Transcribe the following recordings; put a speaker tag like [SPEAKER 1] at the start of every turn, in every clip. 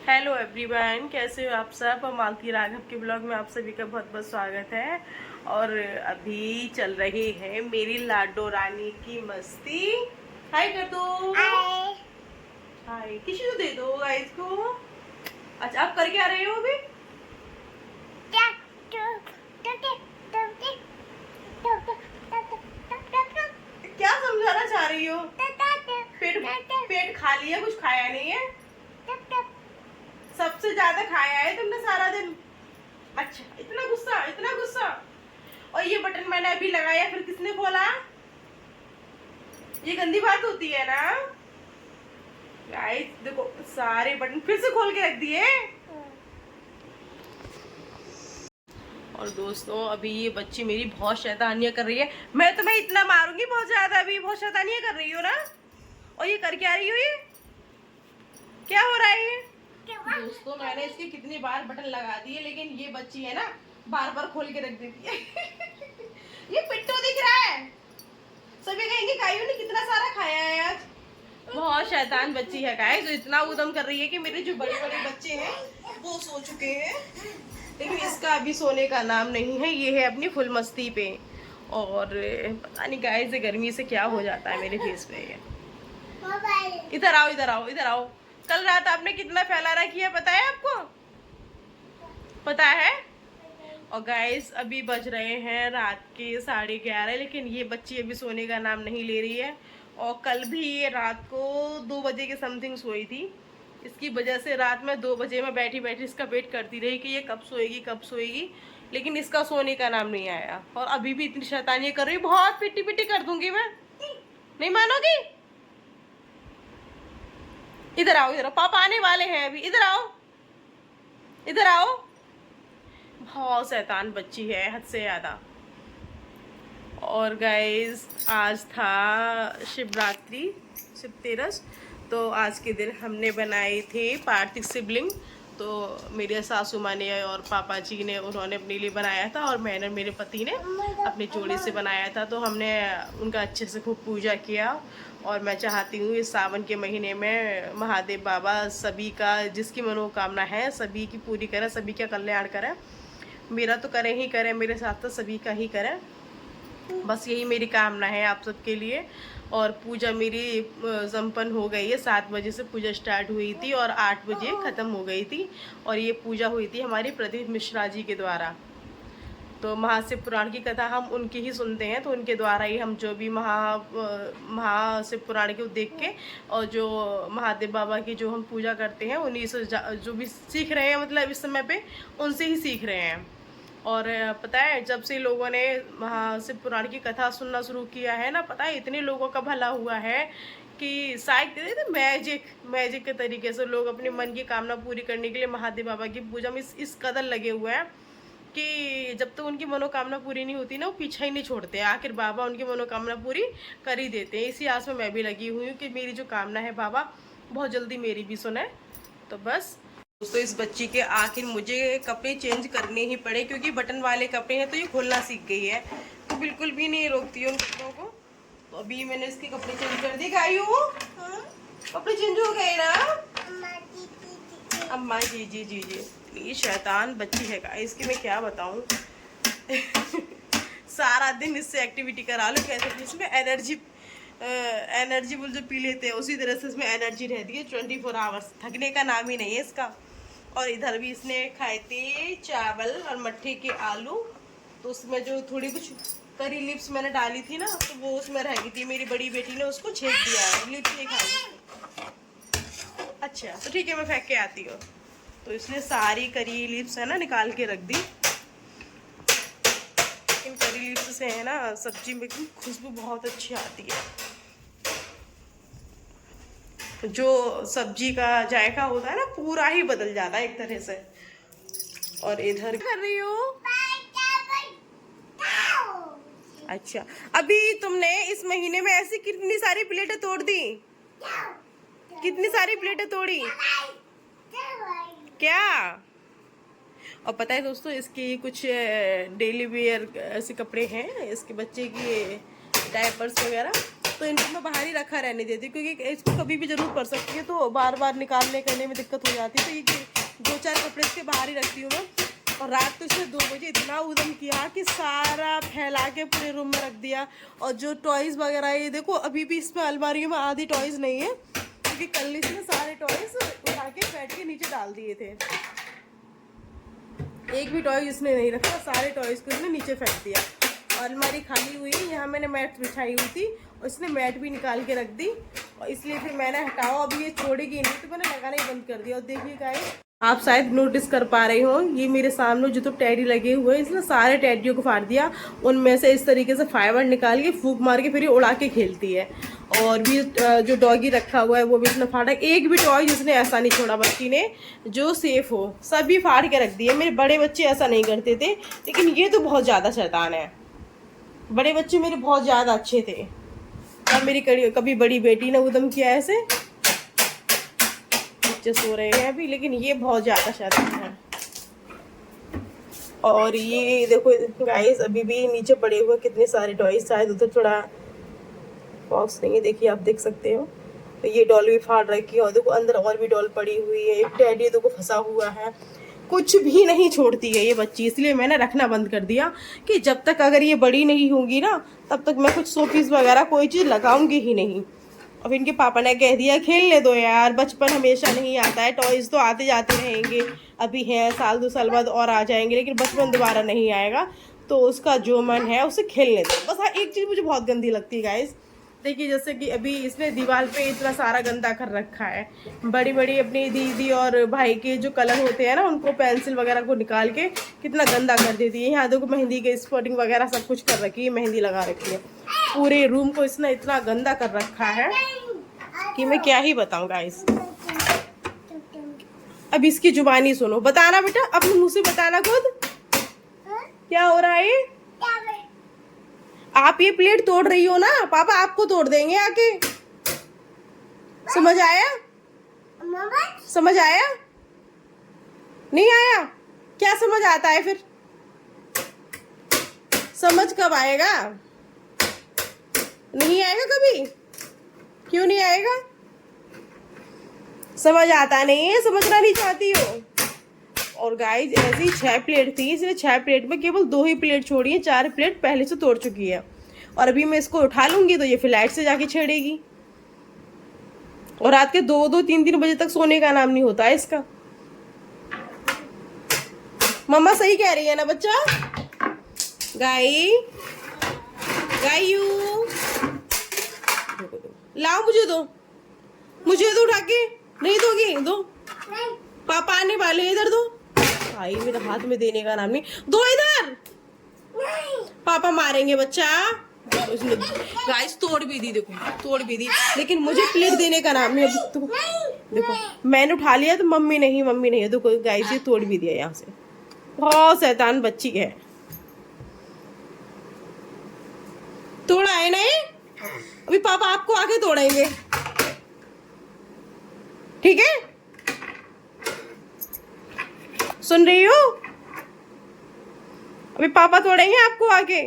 [SPEAKER 1] Hello everyone, कैसे हो आप सब। मालती राघव के ब्लॉग में आप सभी का बहुत बहुत स्वागत है। और अभी चल रही है मेरी लाडो रानी की मस्ती। हाय कर दो। हाय किसी को दे दो गाइस को। अच्छा आप कर क्या रहे हो अभी? क्या समझाना चाह रही हो? पेट खा लिया, कुछ खाया नहीं है। सबसे ज्यादा खाया है तुमने सारा दिन। अच्छा इतना गुस्सा, इतना गुस्सा। और ये बटन मैंने अभी लगाया, फिर किसने खोला? ये गंदी बात होती है ना गाइस। देखो सारे बटन फिर से खोल के रख दिए। और दोस्तों अभी ये बच्ची मेरी बहुत शैतानियां कर रही है। मैं तुम्हें इतना मारूंगी बहुत ज्यादा। अभी बहुत शैतानियां कर रही हो ना। और ये कर क्या रही हो? ये क्या हो रहा है? ये दोस्तों मैंने इसके कितनी बार बटन लगा दिए, लेकिन ये बच्ची है ना बार बार खोल के रख देती है। ये पिट्टू दिख रहा है। सभी कहेंगे कायू ने कितना सारा खाया है आज। बहुत शैतान बच्ची है गाइस, जो इतना उदम कर रही है कि मेरे जो बड़े बड़े बच्चे हैं वो सो चुके हैं, लेकिन इसका अभी सोने का नाम नहीं है। ये है अपनी फुल मस्ती पे। और पता नहीं गाइस ये गर्मी से क्या हो जाता है मेरे फेस पे। ये इधर आओ, इधर आओ, इधर आओ। कल रात आपने कितना फैलाना किया पता है आपको? पता है? और गाइस अभी बज रहे हैं रात के 11:30, लेकिन ये बच्ची अभी सोने का नाम नहीं ले रही है। और कल भी ये रात को 2 बजे के समथिंग सोई थी। इसकी वजह से रात में 2 बजे में बैठी बैठी इसका वेट करती रही कि ये कब सोएगी कब सोएगी, लेकिन इसका सोने का नाम नहीं आया। और अभी भी इतनी शैतानी कर रही, बहुत पिट्टी पिट्टी कर दूंगी मैं। नहीं मानोगी? इधर आओ, इधर आओ, पापा आने वाले हैं अभी। इधर आओ, इधर आओ। बहुत शैतान बच्ची है हद से ज्यादा। और गाइस आज था शिवरात्रि, शिवतेरस। तो आज के दिन हमने बनाए थे पार्थिव शिवलिंग। तो मेरे सासू माँ ने और पापा जी ने उन्होंने अपने लिए बनाया था, और मैंने मेरे पति ने अपने जोड़े से बनाया था। तो हमने उनका अच्छे से खूब पूजा किया। और मैं चाहती हूँ इस सावन के महीने में महादेव बाबा सभी का, जिसकी मनोकामना है सभी की पूरी करें, सभी का कल्याण करें। मेरा तो करें ही करें, मेरे साथ तो सभी का ही करें। बस यही मेरी कामना है आप सबके लिए। और पूजा मेरी संपन्न हो गई है। 7 बजे से पूजा स्टार्ट हुई थी और 8 बजे ख़त्म हो गई थी। और ये पूजा हुई थी हमारी प्रदीप मिश्रा जी के द्वारा। तो महाशिव पुराण की कथा हम उनकी ही सुनते हैं, तो उनके द्वारा ही हम जो भी महाशिव पुराण को देख के और जो महादेव बाबा की जो हम पूजा करते हैं उन्हीं से जो भी सीख रहे हैं, मतलब इस समय पे उनसे ही सीख रहे हैं। और पता है जब से लोगों ने महाशिव पुराण की कथा सुनना शुरू किया है ना, पता है इतने लोगों का भला हुआ है कि शायद मैजिक के तरीके से लोग अपने मन की कामना पूरी करने के लिए महादेव बाबा की पूजा में इस कदर लगे हुए हैं कि जब तक तो उनकी मनोकामना पूरी नहीं होती ना, वो पीछा ही नहीं छोड़ते। आखिर बाबा उनकी मनोकामना पूरी कर ही देते हैं। इसी आस में मैं भी लगी हुई हूँ कि मेरी जो कामना है बाबा बहुत जल्दी मेरी भी सुने। तो बस दोस्तों इस बच्ची के आखिर मुझे कपड़े चेंज करने ही पड़े, क्योंकि बटन वाले कपड़े हैं तो ये खोलना सीख गई है, तो बिल्कुल भी नहीं रोकती है उन कपड़ों को। तो अभी मैंने इसके कपड़े चेंज कर दिए। गायू कपड़े चेंज हो गए ना? अम्मा जी जी जी जी। ये शैतान बच्ची है गाइस, इसकी मैं क्या बताऊं। सारा दिन इससे एक्टिविटी करा लो, कैसे कि इसमें एनर्जी बुल जो पी लेते हैं उसी तरह से इसमें एनर्जी रहती है 24 आवर्स। थकने का नाम ही नहीं है इसका। और इधर भी इसने खाए थे चावल और मट्ठे के आलू। तो उसमें जो थोड़ी कुछ करी लिप्स मैंने डाली थी ना, तो वो उसमें रह गई थी। मेरी बड़ी बेटी ने उसको छेक दिया है, लिप्स नहीं खाई। अच्छा तो ठीक है, मैं फेंक के आती हूँ। तो इसने सारी करी लिप्स है ना निकाल के रख दी। इन करी लिप्स से है ना सब्जी में खुशबू बहुत अच्छी आती है। जो सब्जी का जायका होता है ना पूरा ही बदल जाता है एक तरह से। और इधर क्या कर रही हो? अच्छा अभी तुमने इस महीने में ऐसी कितनी सारी प्लेटें तोड़ दी? कितनी सारी प्लेटें तोड़ी? क्या? और पता है दोस्तों इसकी कुछ डेली वेयर ऐसे कपड़े हैं, इसके बच्चे की डायपर्स वगैरह, तो इनको मैं बाहर ही रखा रहने देती, क्योंकि इसको कभी भी ज़रूरत पड़ सकती है, तो बार बार निकालने करने में दिक्कत हो जाती है। तो ये 2-4 कपड़े इसके बाहर ही रखती हूँ मैं। और रात तो इसने 2 बजे इतना उद्यम किया कि सारा फैला के पूरे रूम में रख दिया। और जो टॉयज़ वगैरह, ये देखो अभी भी इसमें अलमारियों में आधी टॉयज़ नहीं है, क्योंकि कल इसने सारे टॉयज़ उठा के बेड के नीचे डाल दिए थे। एक भी टॉय इसने नहीं रखा, सारे टॉयज़ को इसने नीचे फेंक दिया। और अलमारी खाली हुई, यहाँ मैंने मैट बिछाई हुई थी और इसने मैट भी निकाल के रख दी, और इसलिए फिर मैंने हटाओ, अभी ये छोड़ेगी नहीं, तो मैंने लगाना ही बंद कर दिया। और देखिए गाइस, आप शायद नोटिस कर पा रहे हो, ये मेरे सामने जो तो टैडी लगे हुए हैं, इसने सारे टैडियों को फाड़ दिया। उनमें से इस तरीके से फाइबर निकाल के फूंक मार के फिर ये उड़ा के खेलती है। और भी जो डॉगी रखा हुआ है वो भी इसने फाड़ा। एक भी टॉय जिसने ऐसा नहीं छोड़ा बच्ची ने जो सेफ हो, सभी फाड़ के रख दिए। मेरे बड़े बच्चे ऐसा नहीं करते थे, लेकिन ये तो बहुत ज़्यादा शैतान है। बड़े बच्चे मेरे बहुत ज़्यादा अच्छे थे, और मेरी कभी बड़ी बेटी ने उद्यम किया ऐसे। बच्चे सो रहे हैं अभी, लेकिन ये बहुत ज़्यादा शैतान है। और ये देखो गाइस, अभी भी नीचे पड़े हुए कितने सारे टॉयज, शायद उधर थोड़ा बॉक्स नहीं है, देखिए आप देख सकते हो। तो ये डॉल भी फाड़ रखी है, और देखो अंदर और भी डॉल पड़ी हुई है। एक टैडी देखो फंसा हुआ है, कुछ भी नहीं छोड़ती है ये बच्ची। इसलिए मैंने रखना बंद कर दिया कि जब तक अगर ये बड़ी नहीं होंगी ना, तब तक मैं कुछ शोपीस वगैरह कोई चीज़ लगाऊंगी ही नहीं। अब इनके पापा ने कह दिया खेलने दो यार, बचपन हमेशा नहीं आता है, टॉयज़ तो आते जाते रहेंगे, अभी हैं 1-2 साल बाद और आ जाएंगे, लेकिन बचपन दोबारा नहीं आएगा। तो उसका जो मन है उसे खेलने दो बस। हाँ, एक चीज़ मुझे बहुत गंदी लगती है गाइस, देखिए जैसे कि अभी इसने दीवार पे इतना सारा गंदा कर रखा है। बड़ी बड़ी अपनी दीदी और भाई के जो कलर होते हैं ना, उनको पेंसिल वगैरह को निकाल के कितना गंदा कर देती है। यहाँ देखो मेहंदी के स्पॉटिंग वगैरह सब कुछ कर रखी है, मेहंदी लगा रखी है। पूरे रूम को इसने इतना गंदा कर रखा है कि मैं क्या ही बताऊँ गाइस। अब इसकी जुबानी सुनो, बताना बेटा, अपने मुँह से बताना खुद क्या हो रहा है। आप ये प्लेट तोड़ रही हो ना, पापा आपको तोड़ देंगे आके। समझ आया? समझ आया? नहीं आया? क्या समझ आता है फिर? समझ कब आएगा? नहीं आएगा कभी? क्यों नहीं आएगा? समझ आता नहीं है, समझना नहीं चाहती हो। और गाइस ऐसी 6 प्लेट थी, इसने 6 प्लेट में केवल 2 ही प्लेट छोड़ी है, 4 प्लेट पहले से तोड़ चुकी है। और अभी मैं इसको उठा लूंगी तो ये फ्लाइट से जाके छेड़ेगी, और रात के 2-2, 3-3 बजे तक सोने का नाम नहीं होता है इसका। मम्मा सही कह रही है ना बच्चा? गाई गायू लाओ, मुझे दो, मुझे दो, उठा के नहीं दोगी? दो, पापा आने वाले हैं, इधर दो। भाई मेरे हाथ में देने का नाम नहीं, दो इधर, पापा मारेंगे बच्चा। उसने गाइस तोड़ भी दी, देखो तोड़ भी दी, लेकिन मुझे प्लेट देने का नाम नहीं। अब तो देखो मैंने उठा लिया तो मम्मी नहीं, मम्मी नहीं है, देखो गाइस ये तोड़ भी दिया यहाँ से। बहुत शैतान बच्ची है। तोड़ा है नहीं, अभी पापा आपको आगे तोड़ेंगे, ठीक है? सुन रही हो? अभी पापा तोड़ेंगे आपको आके।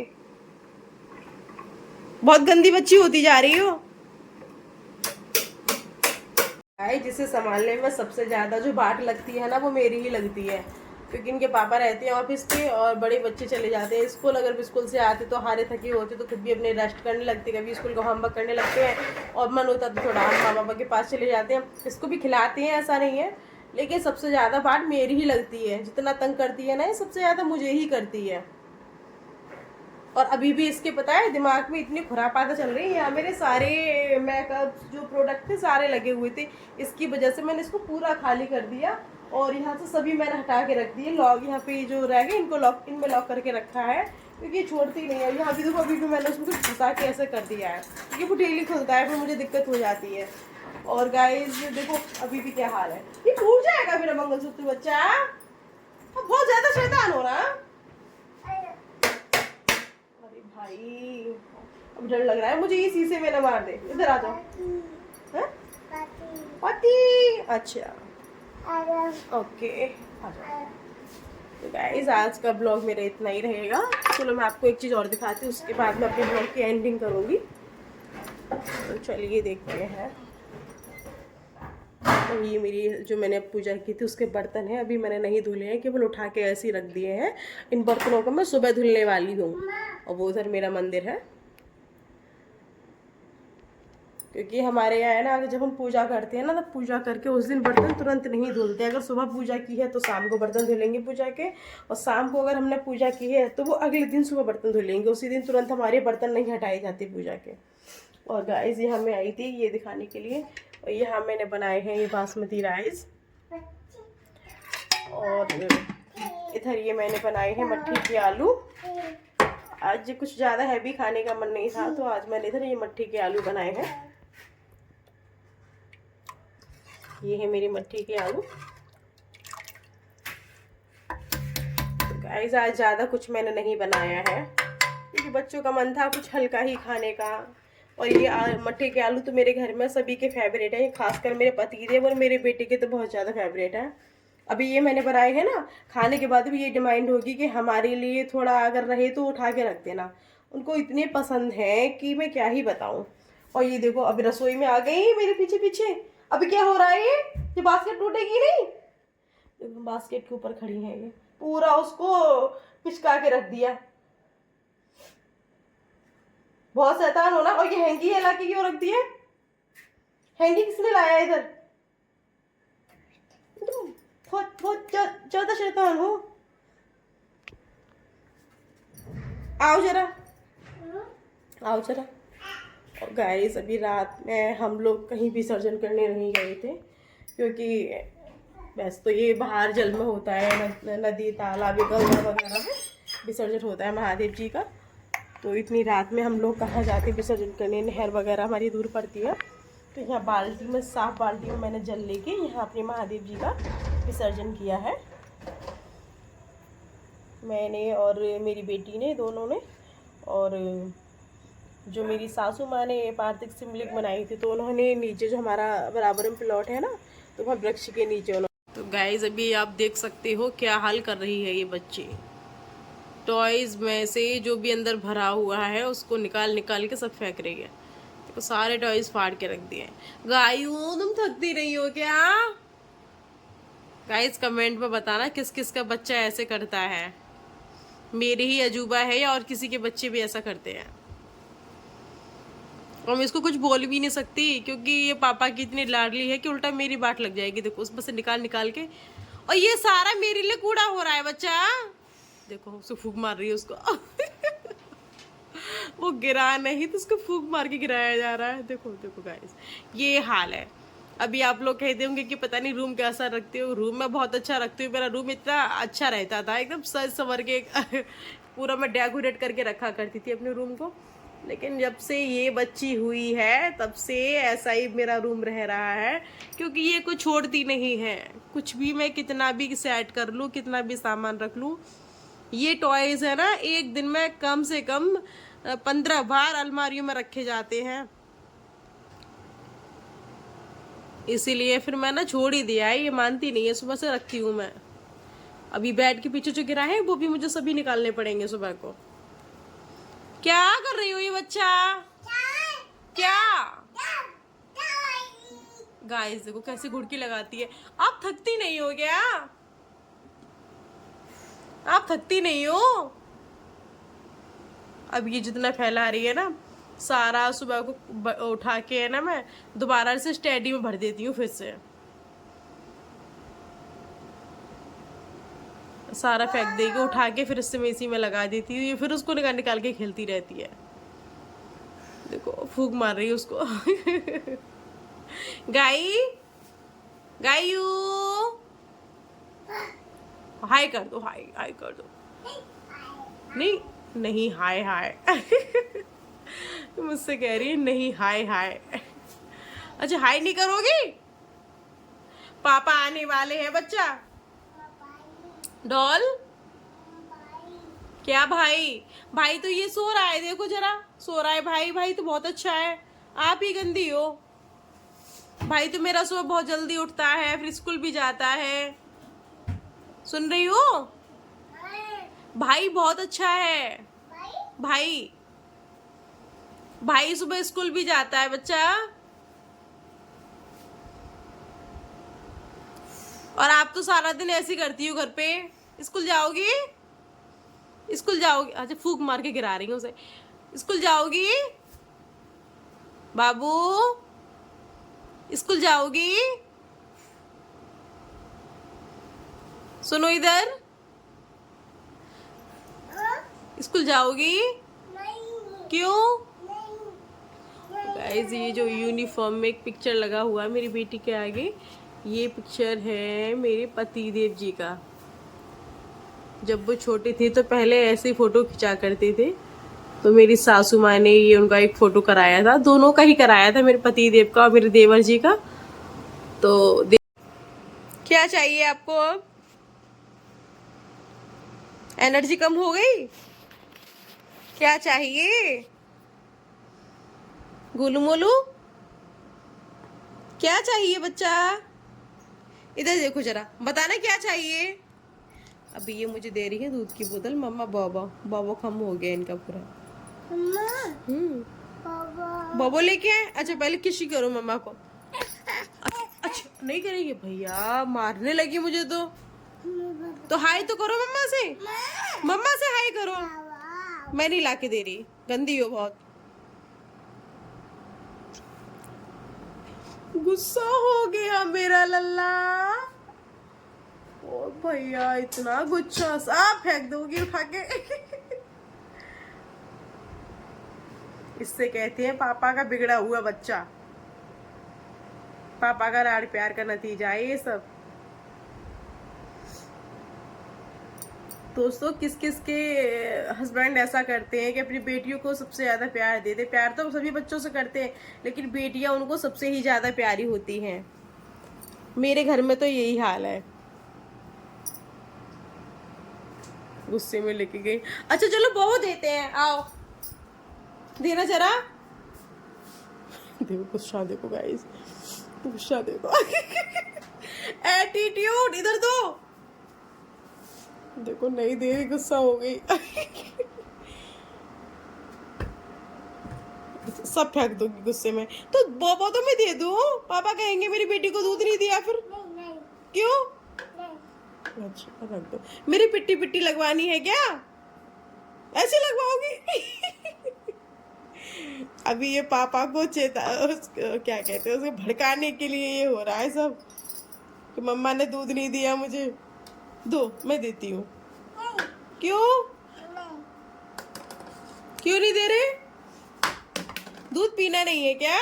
[SPEAKER 1] बहुत गंदी बच्ची होती जा रही हो। जिसे संभालने में सबसे ज्यादा जो बाट लगती है ना, वो मेरी ही लगती है, क्योंकि इनके पापा रहते हैं ऑफिस पे और बड़े बच्चे चले जाते हैं स्कूल। अगर स्कूल से आते तो हारे थके होते तो खुद भी अपने रेस्ट करने लगते, कभी स्कूल का होमवर्क करने लगते हैं, और मन होता तो थोड़ा माँ बाबा के पास चले जाते हैं। इसको भी खिलाते हैं, ऐसा नहीं है, लेकिन सबसे ज़्यादा बात मेरी ही लगती है। जितना तंग करती है ना ये, सबसे ज़्यादा मुझे ही करती है। और अभी भी इसके पता है दिमाग में इतनी खुरापातें चल रही है। मेरे सारे मेकअप जो प्रोडक्ट थे सारे लगे हुए थे, इसकी वजह से मैंने इसको पूरा खाली कर दिया, और यहाँ से सभी मैंने हटा के रख दिए। लॉक यहाँ पे जो रह गए इनको लॉक, इनमें लॉक करके रखा है, क्योंकि ये छोड़ती नहीं है। यहाँ भी देखो अभी भी मैंने उसमें कुछ घुसा के ऐसे कर दिया है, क्योंकि वो डेली खुलता है, फिर मुझे दिक्कत हो जाती है। और गाइस देखो अभी भी क्या हाल है, ये टूट जाएगा मेरा मंगलसूत्र बच्चा। अब बहुत ज्यादा शैतान हो रहा है। अरे भाई अब डर लग रहा है मुझे, ये शीशे में ना मार दे। इधर आ जाओ। पति अच्छा ओके आ जाओ। तो गाइस आज का ब्लॉग मेरा इतना ही रहेगा। चलो मैं आपको एक चीज़ और दिखाती हूँ, उसके बाद मैं अपने ब्लॉग की एंडिंग करूँगी। तो चलिए देखते हैं। तो ये मेरी जो मैंने पूजा की थी उसके बर्तन हैं, अभी मैंने नहीं धुले हैं, केवल उठा के ऐसे ही रख दिए हैं। इन बर्तनों को मैं सुबह धुलने वाली हूँ। और वो उधर मेरा मंदिर है, क्योंकि हमारे यहाँ है ना, जब हम पूजा करते हैं ना, तब पूजा करके उस दिन बर्तन तुरंत नहीं धुलते। अगर सुबह पूजा की है तो शाम को बर्तन धुलेंगे पूजा के, और शाम को अगर हमने पूजा की है तो वो अगले दिन सुबह बर्तन धुलेंगे। उसी दिन तुरंत हमारे बर्तन नहीं हटाए जाते पूजा के। और गाइस ये हमें आई थी ये दिखाने के लिए, और यहाँ मैंने बनाए हैं ये बासमती राइस, और इधर ये मैंने बनाए हैं मट्ठी के आलू। आज कुछ ज़्यादा हैवी खाने का मन नहीं था, तो आज मैंने इधर ये मट्ठी के आलू बनाए हैं। ये है मेरी मट्ठी के आलू। तो गाइस आज ज़्यादा कुछ मैंने नहीं बनाया है, क्योंकि बच्चों का मन था कुछ हल्का ही खाने का। और ये मट्ठी के आलू तो मेरे घर में सभी के फेवरेट है, खासकर मेरे पतिदेव और मेरे बेटे के तो बहुत ज़्यादा फेवरेट है। अभी ये मैंने बनाए हैं ना, खाने के बाद भी ये डिमांड होगी कि हमारे लिए थोड़ा अगर रहे तो उठा के रख देना। उनको इतने पसंद है कि मैं क्या ही बताऊं। और ये देखो अभी रसोई में आ गई मेरे पीछे पीछे। अभी क्या हो रहा है, ये बास्केट टूटेगी नहीं। बास्केट के ऊपर खड़ी है, ये पूरा उसको पिचका के रख दिया। बहुत शैतान हो ना। और ये हैंगी है, ला के क्यों रख दिया? हैंगी किसने लाया इधर? बहुत बहुत ज्यादा शैतान हो। आओ जरा, आओ जरा। और गाइस अभी रात में हम लोग कहीं विसर्जन करने नहीं गए थे, क्योंकि वैसे तो ये बाहर जल में होता है, नदी तालाब गंगा वगैरह में विसर्जन होता है महादेव जी का। तो इतनी रात में हम लोग कहाँ जाते विसर्जन करने, नहर वगैरह हमारी दूर पड़ती है। तो यहाँ बाल्टी में, साफ बाल्टी में मैंने जल लेके यहाँ अपने महादेव जी का विसर्जन किया है, मैंने और मेरी बेटी ने, दोनों ने। और जो मेरी सासू माँ ने पार्थिव शिवलिंग बनाई थी, तो उन्होंने नीचे जो हमारा बराबर में प्लॉट है ना, तो वहाँ वृक्ष के नीचे उन्होंने। तो गाइज अभी आप देख सकते हो क्या हाल कर रही है ये बच्ची। टॉयज में से जो भी अंदर भरा हुआ है उसको निकाल निकाल के सब फेंक रही है। तो सारे टॉयज फाड़ के रख दिए। गायू तुम थकती नहीं हो क्या? गाइज कमेंट में बताना किस किस का बच्चा ऐसे करता है। मेरी ही अजूबा है या और किसी के बच्चे भी ऐसा करते हैं? और मैं इसको कुछ बोल भी नहीं सकती, क्योंकि ये पापा की इतनी लाडली है कि उल्टा मेरी बात लग जाएगी। देखो उसमें से निकाल निकाल के, और ये सारा मेरे लिए कूड़ा हो रहा है बच्चा। देखो उसको फूंक मार रही है उसको। वो गिरा नहीं तो उसको फूंक मार के गिराया जा रहा है। देखो देखो गाइस ये हाल है। अभी आप लोग कहते होंगे कि पता नहीं रूम कैसा रखते हो। रूम में बहुत अच्छा रखती हूँ, मेरा रूम इतना अच्छा रहता था, एकदम सज संवर के पूरा मैं डेकोरेट करके रखा करती थी अपने रूम को। लेकिन जब से ये बच्ची हुई है तब से ऐसा ही मेरा रूम रह रहा है, क्योंकि ये कुछ छोड़ती नहीं है। कुछ भी मैं कितना भी सेट कर लूँ, कितना भी सामान रख लूँ, ये टॉयज है ना एक दिन में कम से कम 15 बार अलमारियों में रखे जाते हैं। इसीलिए फिर मैं ना छोड़ ही दिया है, ये मानती नहीं है। सुबह से रखती हूँ मैं। अभी बेड के पीछे जो गिरा है वो भी मुझे सभी निकालने पड़ेंगे सुबह को। क्या कर रही हो ये बच्चा? क्या गाइस देखो कैसे घुड़की लगाती है। आप थकती नहीं हो क्या? आप थकती नहीं हो? अब ये जितना फैला रही है ना, सारा सुबह को उठा के है ना मैं दोबारा से स्टैडी में भर देती हूँ। फिर से सारा फेंक देगी, उठा के फिर इससे मैं इसी में लगा देती हूँ। ये फिर उसको निकाल निकाल के खेलती रहती है। देखो फूंक मार रही है उसको। गाई गायू हाय कर दो, हाय हाय कर दो। नहीं नहीं हाय हाय। मुझसे कह रही है नहीं हाय हाय। अच्छा हाय नहीं करोगी? पापा आने वाले हैं बच्चा। डॉल क्या भाई? भाई तो ये सो रहा है, देखो जरा सो रहा है भाई। भाई तो बहुत अच्छा है, आप ही गंदी हो। भाई तो मेरा सुबह बहुत जल्दी उठता है, फिर स्कूल भी जाता है। सुन रही हो? भाई बहुत अच्छा है भाई। भाई सुबह स्कूल भी जाता है बच्चा, और आप तो सारा दिन ऐसे ही करती हो घर पे। स्कूल जाओगी, स्कूल जाओगी? अच्छा फूक मार के गिरा रही हूँ उसे। स्कूल जाओगी बाबू, स्कूल जाओगी? सुनो इधर, स्कूल जाओगी? क्यों? गाइस ये जो यूनिफॉर्म में एक पिक्चर लगा हुआ है मेरी बेटी के आगे, ये पिक्चर है मेरे पति देव जी का। जब वो छोटे थे तो पहले ऐसे ही फोटो खिंचा करते थे, तो मेरी सासू माँ ने ये उनका एक फोटो कराया था, दोनों का ही कराया था, मेरे पति देव का और मेरे देवर जी का। तो क्या चाहिए आपको? अब एनर्जी कम हो गई? क्या चाहिए? गोलू मोलू क्या चाहिए बच्चा? इधर देखो जरा, बताना क्या चाहिए। अभी ये मुझे दे रही है दूध की बोतल। मम्मा बाबा बाबा कम हो गया इनका पूरा। बाबा लेके आए? अच्छा पहले किसी करो मम्मा को। अच्छा नहीं करेगी भैया, मारने लगी मुझे तो हाय तो करो मम्मा से, मम्मा से हाय करो। मैं नहीं लाके दे रही, गंदी हो बहुत। गुस्सा हो गया मेरा लल्ला। ओ भैया इतना गुच्छा सा फेंक दोगी उठा के। इससे कहते हैं पापा का बिगड़ा हुआ बच्चा। पापा का लाड़ प्यार का नतीजा है ये सब। दोस्तों किस किस के हस्बैंड ऐसा करते हैं कि अपनी बेटियों को सबसे ज्यादा प्यार देते। प्यार तो सभी बच्चों से करते हैं, लेकिन बेटियां उनको सबसे ही ज्यादा प्यारी होती हैं। मेरे घर में तो यही हाल है। गुस्से में लेके गई। अच्छा चलो बहु देते हैं, आओ देना जरा। देखो गुस्सा देखो गाइस, गुस्सा देखो। एटीट्यूड इधर दो। देखो नहीं दे रही, गुस्सा हो गई। सब फेंक दोगी गुस्से में तो। बाबा तो मैं दे दूं, पापा कहेंगे मेरी बेटी को दूध नहीं दिया फिर। नहीं। क्यों? नहीं। अच्छा रख दो। मेरी पिट्टी पिट्टी लगवानी है क्या? ऐसे लगवाओगी? अभी ये पापा को क्या कहते हैं उसको भड़काने के लिए ये हो रहा है सब, कि मम्मा ने दूध नहीं दिया मुझे। दो मैं देती हूँ। क्यों? क्यों नहीं दे रहे? दूध पीना नहीं है क्या?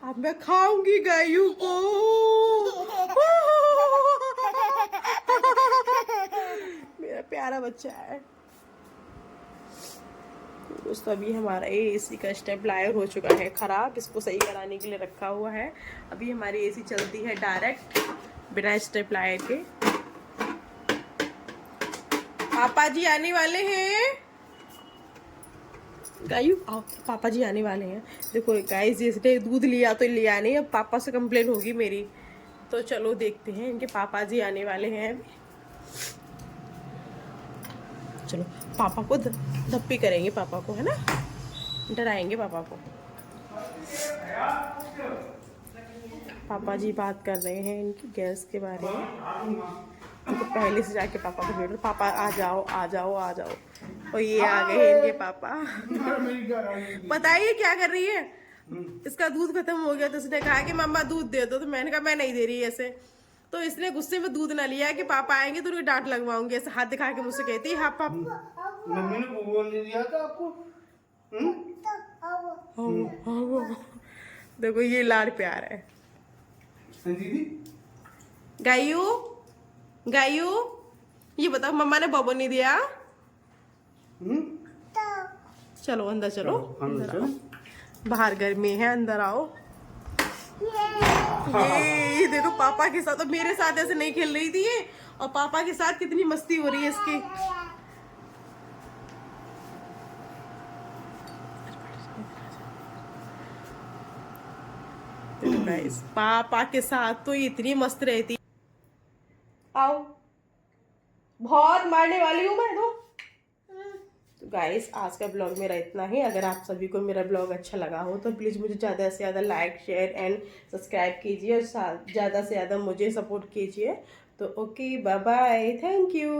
[SPEAKER 1] अब मैं खाऊंगी गायू को। मेरा प्यारा बच्चा है। दोस्तों अभी हमारा एसी का स्टेबलाइजर हो चुका है खराब, इसको सही कराने के लिए रखा हुआ है। अभी हमारी एसी चलती है डायरेक्ट बिना स्टेबलाइजर के। पापा जी आने वाले हैं। गायू आओ, पापा जी आने वाले हैं। देखो गाइस इसने दूध लिया तो लिया नहीं, अब पापा से कंप्लेन होगी मेरी। तो चलो देखते हैं, इनके पापा जी आने वाले हैं। चलो पापा को धप्पी करेंगे, पापा को है ना, डराएंगे पापा को। पापा जी बात कर रहे हैं इनकी गैस के बारे में। तो पहले से जाके पापा को भेजो, पापा आ जाओ आ जाओ आ जाओ। और ये आ गए हैं इनके पापा। बताइए क्या कर रही है? इसका दूध खत्म हो गया तो इसने कहा कि मम्मा दूध दे दो, तो मैंने कहा मैं नहीं दे रही ऐसे। तो इसने गुस्से में दूध ना लिया कि पापा आएंगे तो उनकी डांट लगवाऊंगी, ऐसे हाथ दिखा के मुझसे कहती है हाँ पापा।
[SPEAKER 2] मम्मी ने बोल नहीं दिया था आपको?
[SPEAKER 1] देखो ये लाड़ प्यार है।
[SPEAKER 2] दीदी
[SPEAKER 1] गायू गायू ये बताओ मम्मा ने बबो नहीं दिया? चलो अंदर चलो, अंदर आओ। बाहर गर्मी है, अंदर आओ। ये देखो पापा के साथ, तो मेरे साथ ऐसे नहीं खेल रही थी ये, और पापा के साथ कितनी मस्ती हो रही है इसकी। देखो गाइस, पापा के साथ तो ये इतनी मस्त रहती। आओ, बहुत मारने वाली हूँ मैं तो गाइस आज का ब्लॉग मेरा इतना ही। अगर आप सभी को मेरा ब्लॉग अच्छा लगा हो तो प्लीज़ मुझे ज़्यादा से ज़्यादा लाइक शेयर एंड सब्सक्राइब कीजिए और ज़्यादा से ज़्यादा मुझे सपोर्ट कीजिए। तो okay, bye bye, thank you.